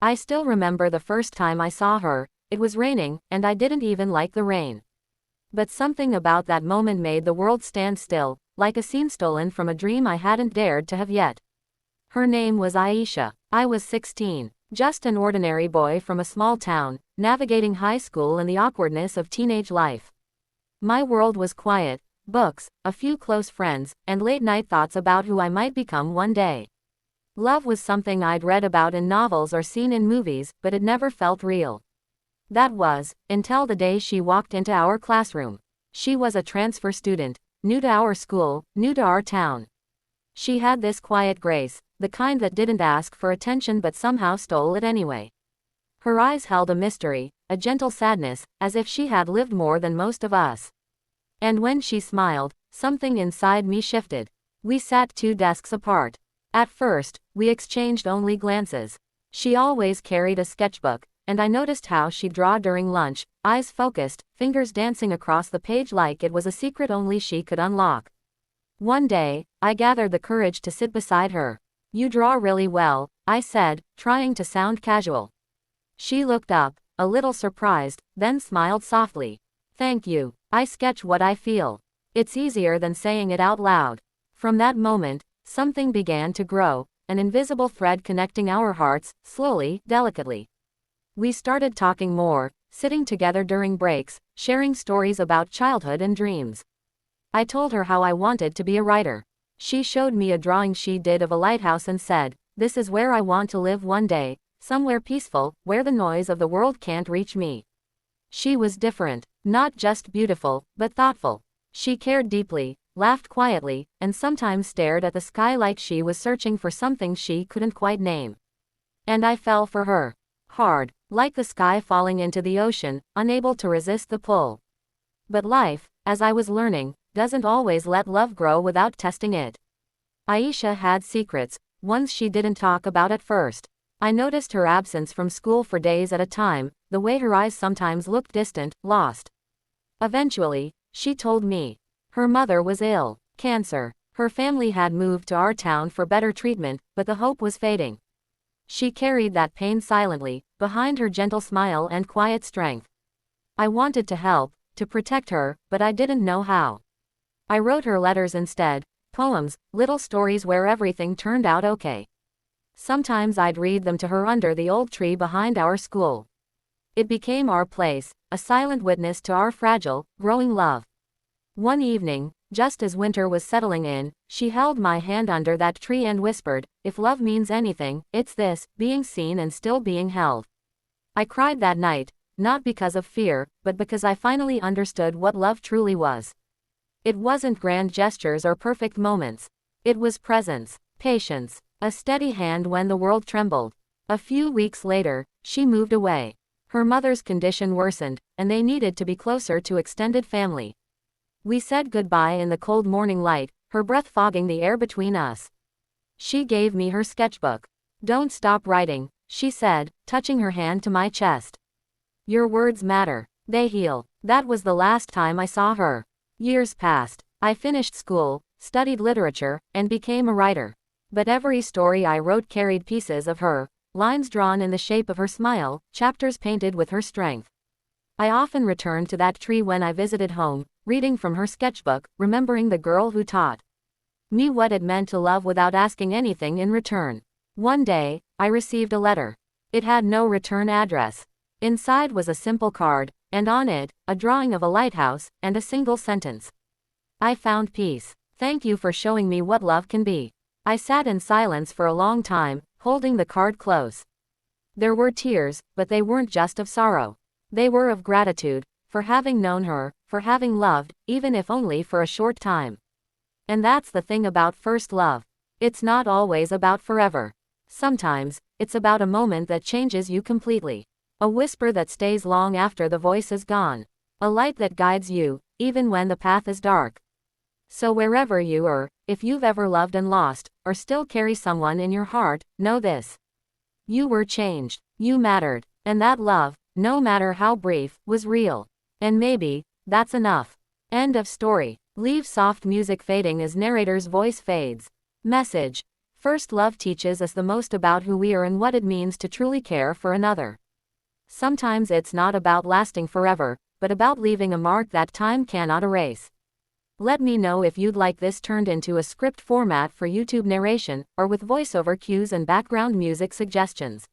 I still remember the first time I saw her. It was raining, and I didn't even like the rain. But something about that moment made the world stand still, like a scene stolen from a dream I hadn't dared to have yet. Her name was Aisha. I was 16, just an ordinary boy from a small town, navigating high school and the awkwardness of teenage life. My world was quiet, books, a few close friends, and late-night thoughts about who I might become one day. Love was something I'd read about in novels or seen in movies, but it never felt real. That was, until the day she walked into our classroom. She was a transfer student, new to our school, new to our town. She had this quiet grace, the kind that didn't ask for attention but somehow stole it anyway. Her eyes held a mystery, a gentle sadness, as if she had lived more than most of us. And when she smiled, something inside me shifted. We sat 2 desks apart. At first, we exchanged only glances. She always carried a sketchbook, and I noticed how she'd draw during lunch, eyes focused, fingers dancing across the page like it was a secret only she could unlock. One day, I gathered the courage to sit beside her. "You draw really well," I said, trying to sound casual. She looked up, a little surprised, then smiled softly. "Thank you. I sketch what I feel. It's easier than saying it out loud." From that moment, something began to grow, an invisible thread connecting our hearts, slowly, delicately. We started talking more, sitting together during breaks, sharing stories about childhood and dreams. I told her how I wanted to be a writer. She showed me a drawing she did of a lighthouse and said, "This is where I want to live one day, somewhere peaceful, where the noise of the world can't reach me." She was different, not just beautiful, but thoughtful. She cared deeply, laughed quietly, and sometimes stared at the sky like she was searching for something she couldn't quite name. And I fell for her. Hard, like the sky falling into the ocean, unable to resist the pull. But life, as I was learning, doesn't always let love grow without testing it. Aisha had secrets, ones she didn't talk about at first. I noticed her absence from school for days at a time, the way her eyes sometimes looked distant, lost. Eventually, she told me. Her mother was ill, cancer. Her family had moved to our town for better treatment, but the hope was fading. She carried that pain silently, behind her gentle smile and quiet strength. I wanted to help, to protect her, but I didn't know how. I wrote her letters instead, poems, little stories where everything turned out okay. Sometimes I'd read them to her under the old tree behind our school. It became our place, a silent witness to our fragile, growing love. One evening, just as winter was settling in, she held my hand under that tree and whispered, "If love means anything, it's this, being seen and still being held." I cried that night, not because of fear, but because I finally understood what love truly was. It wasn't grand gestures or perfect moments. It was presence, patience, a steady hand when the world trembled. A few weeks later, she moved away. Her mother's condition worsened, and they needed to be closer to extended family. We said goodbye in the cold morning light, her breath fogging the air between us. She gave me her sketchbook. "Don't stop writing," she said, touching her hand to my chest. "Your words matter. They heal." That was the last time I saw her. Years passed. I finished school, studied literature, and became a writer. But every story I wrote carried pieces of her, lines drawn in the shape of her smile, chapters painted with her strength. I often returned to that tree when I visited home, reading from her sketchbook, remembering the girl who taught me what it meant to love without asking anything in return. One day, I received a letter. It had no return address. Inside was a simple card, and on it, a drawing of a lighthouse, and a single sentence. "I found peace. Thank you for showing me what love can be." I sat in silence for a long time, holding the card close. There were tears, but they weren't just of sorrow. They were of gratitude, for having known her, for having loved, even if only for a short time. And that's the thing about first love. It's not always about forever. Sometimes, it's about a moment that changes you completely. A whisper that stays long after the voice is gone. A light that guides you, even when the path is dark. So wherever you are, if you've ever loved and lost, or still carry someone in your heart, know this. You were changed. You mattered. And that love, no matter how brief, was real. And maybe, that's enough. End of story. Leave soft music fading as narrator's voice fades. Message. First love teaches us the most about who we are and what it means to truly care for another. Sometimes it's not about lasting forever, but about leaving a mark that time cannot erase. Let me know if you'd like this turned into a script format for YouTube narration, or with voiceover cues and background music suggestions.